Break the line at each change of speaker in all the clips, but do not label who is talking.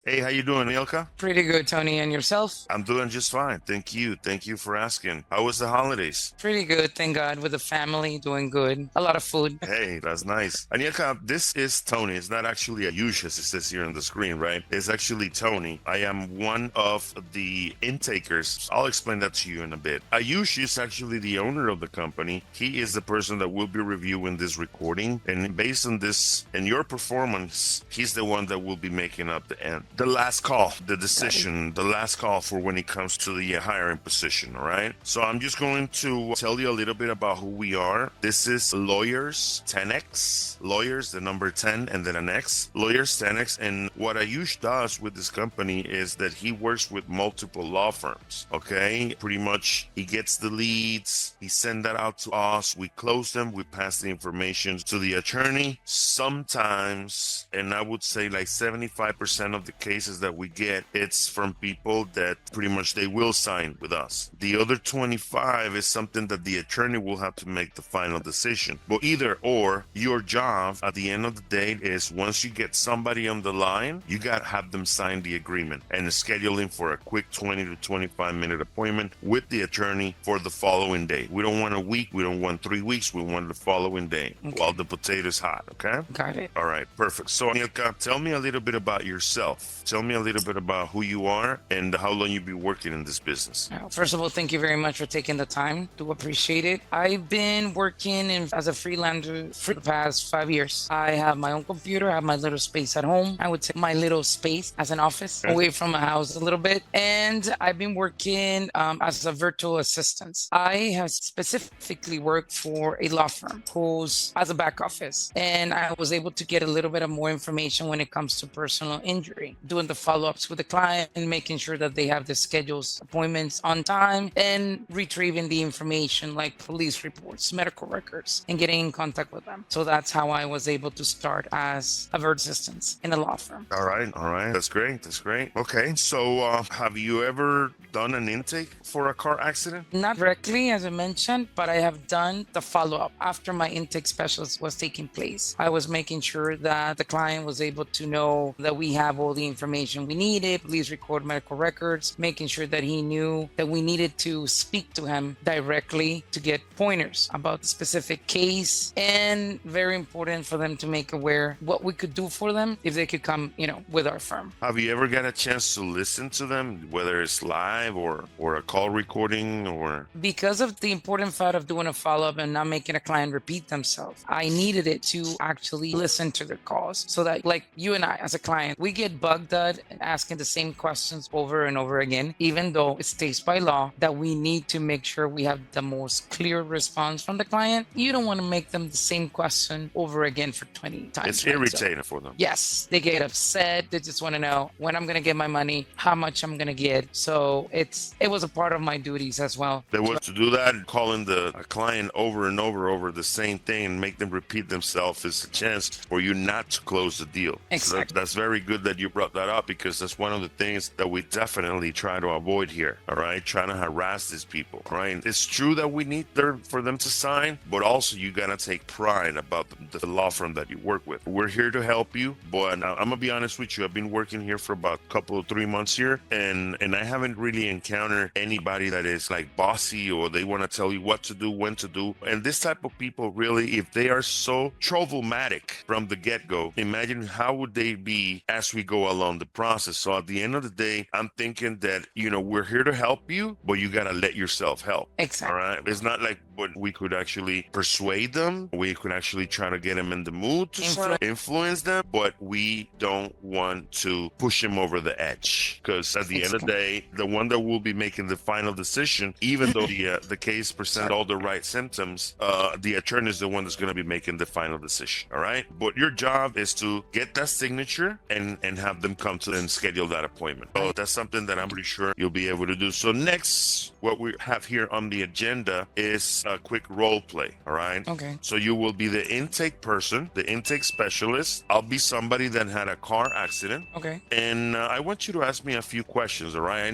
Hey, how you doing, Ilka?
Pretty good, Tony. And yourself?
I'm doing just fine. Thank you. Thank you for asking. How was the holidays?
Pretty good, thank God. With the family, doing good. A lot of food.
Hey, that's nice. And Ilka, this is Tony. It's not actually Ayush, as it says here on the screen, right? It's actually Tony. I am one of the intakers. I'll explain that to you in a bit. Ayush is actually the owner of the company. He is the person that will be reviewing this recording. And based on this and your performance, he's the one that will be making up the end. The last call, the
Got it.
decision, the last call for when it comes to the hiring position, all right? So I'm just going to tell you a little bit about who we are. This is Lawyers 10X, Lawyers, the number 10 and then an X, Lawyers 10X. And what Ayush does with this company is that he works with multiple law firms, okay? Pretty much he gets the leads, he sends that out to us, we close them, we pass the information to the attorney. Sometimes, and I would say like 75% of the cases that we get, it's from people that pretty much they will sign with us. The other 25 is something that the attorney will have to make the final decision. But either or, your job at the end of the day is once you get somebody on the line, you got to have them sign the agreement and scheduling for a quick 20 to 25-minute appointment with the attorney for the following day. We don't want a week, we don't want 3 weeks, we want the following day while
Okay.
the potato's hot, okay?
Got it.
All right, perfect. So, Anilka, tell me a little bit about yourself. Tell me a little bit about who you are and how long you've been working in this business.
First of all, thank you very much for taking the time. Do appreciate it. I've been working as a freelancer for the past 5 years. I have my own computer. I have my little space at home. I would say my little space as an office
Okay.
away from my house a little bit. And I've been working as a virtual assistant. I have specifically worked for a law firm who's as a back office. And I was able to get a little bit of more information when it comes to personal injury, doing the follow-ups with the client and making sure that they have the schedules, appointments on time, and retrieving the information like police reports, medical records, and getting in contact with them. So that's how I was able to start as a virtual assistant in a law firm.
All right, all right. That's great. That's great. Okay, so have you ever done an intake for a car accident?
Not directly, as I mentioned, but I have done the follow up after my intake specialist was taking place. I was making sure that the client was able to know that we have all the information we needed, please record medical records, making sure that he knew that we needed to speak to him directly to get pointers about the specific case, and very important for them to make aware what we could do for them if they could come, with our firm.
Have you ever got a chance to listen to them, whether it's live or a call recording or?
Because of the important fact of doing a follow-up and not making a client repeat themselves, I needed it to actually listen to their calls so that, like you and I as a client, we get bugged at asking the same questions over and over again, even though it states by law that we need to make sure we have the most clear response from the client. You don't want to make them the same question over again for 20 times.
It's
right?
irritating for them.
Yes, they get upset. They just want to know when I'm going to get my money, how much I'm going to get. So it was a part of my duties as well.
There was to do that, calling the a client over and over the same thing and make them repeat themselves is a chance for you not to close the deal. So
Exactly.
that's very good that you brought that up because that's one of the things that we definitely try to avoid here. All right, trying to harass these people. Right? It's true that we need for them to sign, but also you gotta take pride about the law firm that you work with. We're here to help you, but I'm gonna be honest with you. I've been working here for about a couple of 3 months here, and I haven't really encountered anybody that is like bossy or they want to tell you what to do, when to do. And this type of people, really, if they are so troublematic from the get-go, imagine how would they be as we go along the process. So at the end of the day, I'm thinking that we're here to help you, but you gotta let yourself help. All
Exactly.
right, it's not like but we could actually persuade them. We could actually try to get them in the mood to influence them, but we don't want to push them over the edge because at the end of the day, the one that will be making the final decision, even though the case present all the right symptoms, the attorney is the one that's going to be making the final decision. All right, but your job is to get that signature and have them come to and schedule that appointment. So that's something that I'm pretty sure you'll be able to do. So next, what we have here on the agenda is a quick role play. All right.
Okay.
So you will be the intake person, the intake specialist. I'll be somebody that had a car accident.
Okay.
And I want you to ask me a few questions, all right?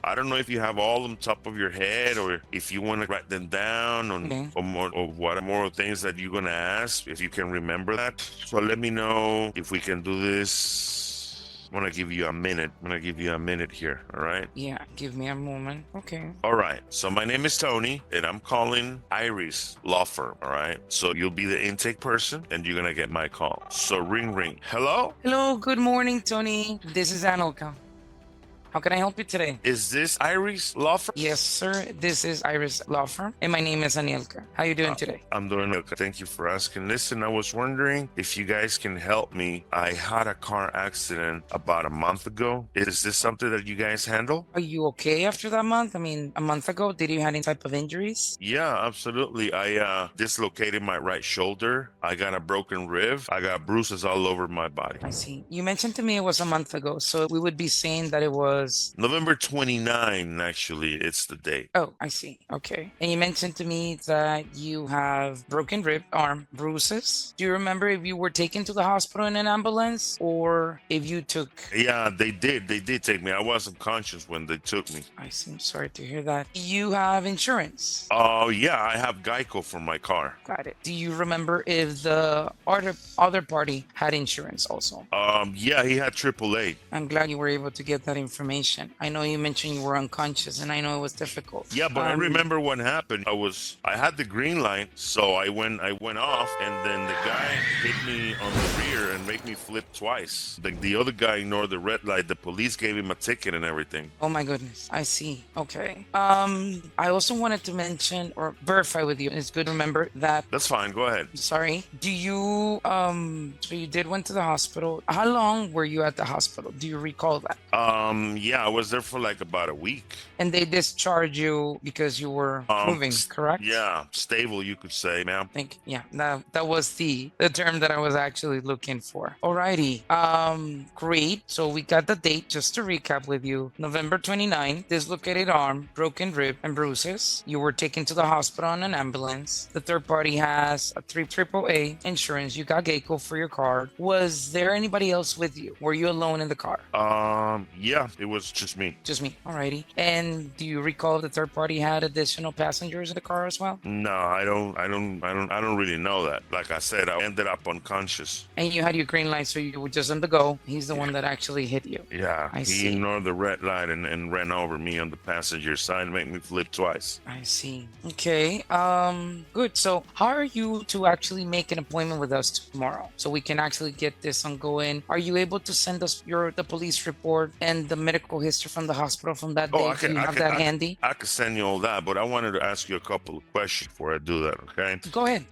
I don't know if you have all on top of your head or if you want to write them down or what more things that you're going to ask, if you can remember that. So let me know if we can do this. I'm gonna give you a minute. I'm gonna give you a minute here. All right.
Yeah, give me a moment. Okay.
All right. So my name is Tony, and I'm calling Iris Law Firm. All right. So you'll be the intake person, and you're gonna get my call. So ring ring. Hello.
Hello, good morning, Tony. This is Anelka. How can I help you today?
Is this Iris Law Firm?
Yes, sir. This is Iris Law Firm, and my name is Anielka. How you doing today?
I'm doing okay. Thank you for asking. Listen, I was wondering if you guys can help me. I had a car accident about a month ago. Is this something that you guys handle?
Are you okay after that month? I mean, a month ago, did you have any type of injuries?
Yeah, absolutely. I dislocated my right shoulder. I got a broken rib. I got bruises all over my body.
I see. You mentioned to me it was a month ago, so we would be saying that it was.
November 29, actually, it's the date.
Oh, I see. Okay. And you mentioned to me that you have broken rib, arm, bruises. Do you remember if you were taken to the hospital in an ambulance or if you took?
Yeah, they did. They did take me. I wasn't conscious when they took me.
I see. I'm sorry to hear that. You have insurance.
Oh, yeah, I have Geico for my car.
Got it. Do you remember if the other party had insurance also?
Yeah, he had AAA.
I'm glad you were able to get that information. I know you mentioned you were unconscious, and I know it was difficult.
Yeah, but I remember what happened. I had the green light, so I went off, and then the guy hit me on the rear and made me flip twice. The other guy ignored the red light. The police gave him a ticket and everything.
Oh my goodness, I see. Okay. I also wanted to mention or verify with you. It's good to remember that.
That's fine. Go ahead.
Sorry. Do you so you did went to the hospital. How long were you at the hospital? Do you recall that?
Yeah, I was there for like about a week.
And they discharged you because you were moving, correct?
Yeah, stable, you could say, ma'am.
Yeah, that was the term that I was actually looking for. Alrighty. Great. So we got the date, just to recap with you. November 29, dislocated arm, broken rib, and bruises. You were taken to the hospital in an ambulance. The third party has a AAA insurance. You got Geico for your car. Was there anybody else with you? Were you alone in the car?
Yeah, it was just me.
Just me. Alrighty. And do you recall the third party had additional passengers in the car as well?
No, I don't really know that. Like I said, I ended up unconscious.
And you had your green light, so you were just on the go. He's the one that actually hit you.
Yeah, he ignored the red light and ran over me on the passenger side and made me flip twice.
I see. Okay. Good. So how are you to actually make an appointment with us tomorrow so we can actually get this ongoing? Are you able to send us the police report and the medical history from the hospital from that day? Do you have that handy?
I could send you all that, but I wanted to ask you a couple of questions before I do that, okay?
Go ahead.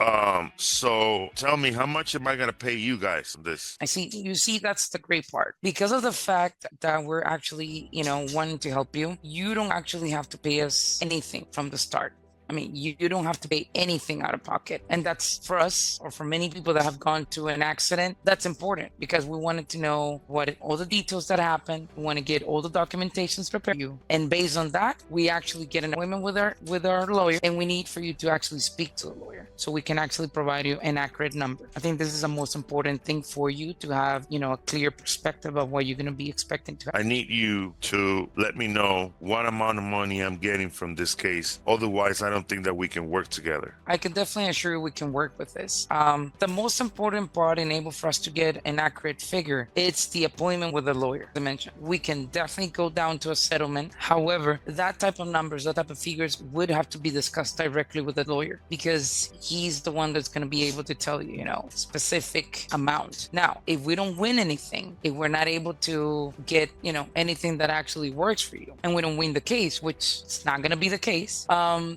So tell me, how much am I gonna pay you guys on this?
I see. You see, that's the great part. Because of the fact that we're actually, wanting to help you, you don't actually have to pay us anything from the start. I mean, you don't have to pay anything out of pocket. And that's for us, or for many people that have gone to an accident, that's important because we wanted to know all the details that happened. We want to get all the documentations prepared for you. And based on that, we actually get an appointment with our lawyer, and we need for you to actually speak to the lawyer so we can actually provide you an accurate number. I think this is the most important thing for you to have, a clear perspective of what you're going to be expecting to have.
I need you to let me know what amount of money I'm getting from this case. Otherwise, I don't think that we can work together.
I can definitely assure you we can work with this. The most important part in able for us to get an accurate figure, it's the appointment with the lawyer. As I mentioned, we can definitely go down to a settlement. However, that type of numbers, that type of figures would have to be discussed directly with the lawyer because he's the one that's going to be able to tell you, specific amount. Now, if we don't win anything, if we're not able to get, anything that actually works for you, and we don't win the case, which it's not going to be the case,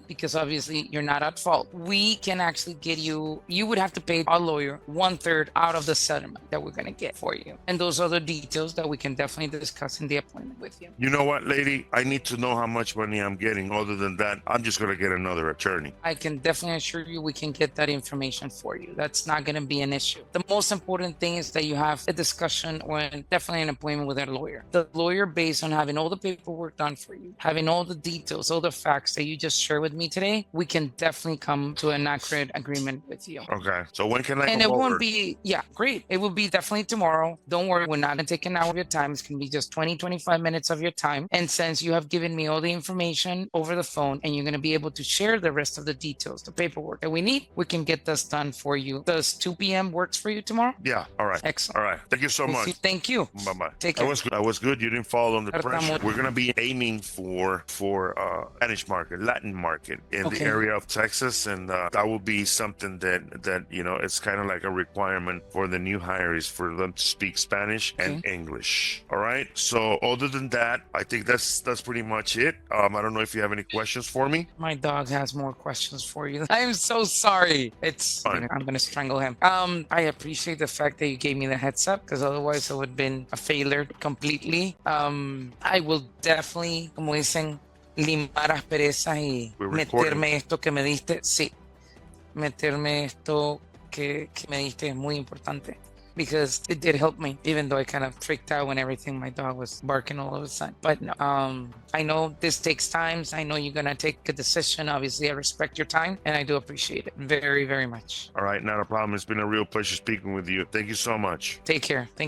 because obviously you're not at fault, we can actually get you would have to pay our lawyer 1/3 out of the settlement that we're going to get for you. And those other details that we can definitely discuss in the appointment with you.
You know what, lady? I need to know how much money I'm getting. Other than that, I'm just going to get another attorney.
I can definitely assure you we can get that information for you. That's not going to be an issue. The most important thing is that you have a discussion or definitely an appointment with a lawyer. The lawyer, based on having all the paperwork done for you, having all the details, all the facts that you just shared with me today, today, we can definitely come to an accurate agreement with you.
Okay. So when can I
And
come
it
over?
won't be, yeah, great. It will be definitely tomorrow. Don't worry, we're not going to take an hour of your time. It's going to be just 20, 25 minutes of your time. And since you have given me all the information over the phone and you're going to be able to share the rest of the details, the paperwork that we need, we can get this done for you. Does 2 p.m. works for you tomorrow?
Yeah. All right.
Excellent.
All right. Thank you so
We'll
much.
see. Thank you.
Bye-bye.
Take
That
care.
was good. That was good. You didn't fall under pressure.
Tratamos.
We're gonna be aiming for Spanish market, Latin market in the
Okay.
area of Texas, and that will be something that it's kind of like a requirement for the new hires for them to speak Spanish and English. All right. So other than that, I think that's pretty much it. I don't know if you have any questions for me.
My dog has more questions for you. I am so sorry. It's
Fine.
I'm gonna strangle him. I appreciate the fact that you gave me the heads up because otherwise it would have been a failure completely. I will definitely, como dicen, limar asperezas y
We're recording.
meterme esto que me diste. Sí, meterme esto que me diste es muy importante. Because it did help me, even though I kind of freaked out when my dog was barking all of a sudden. But no, I know this takes time. I know you're going to take a decision. Obviously, I respect your time and I do appreciate it very, very much.
All right. Not a problem. It's been a real pleasure speaking with you. Thank you so much.
Take care. Thank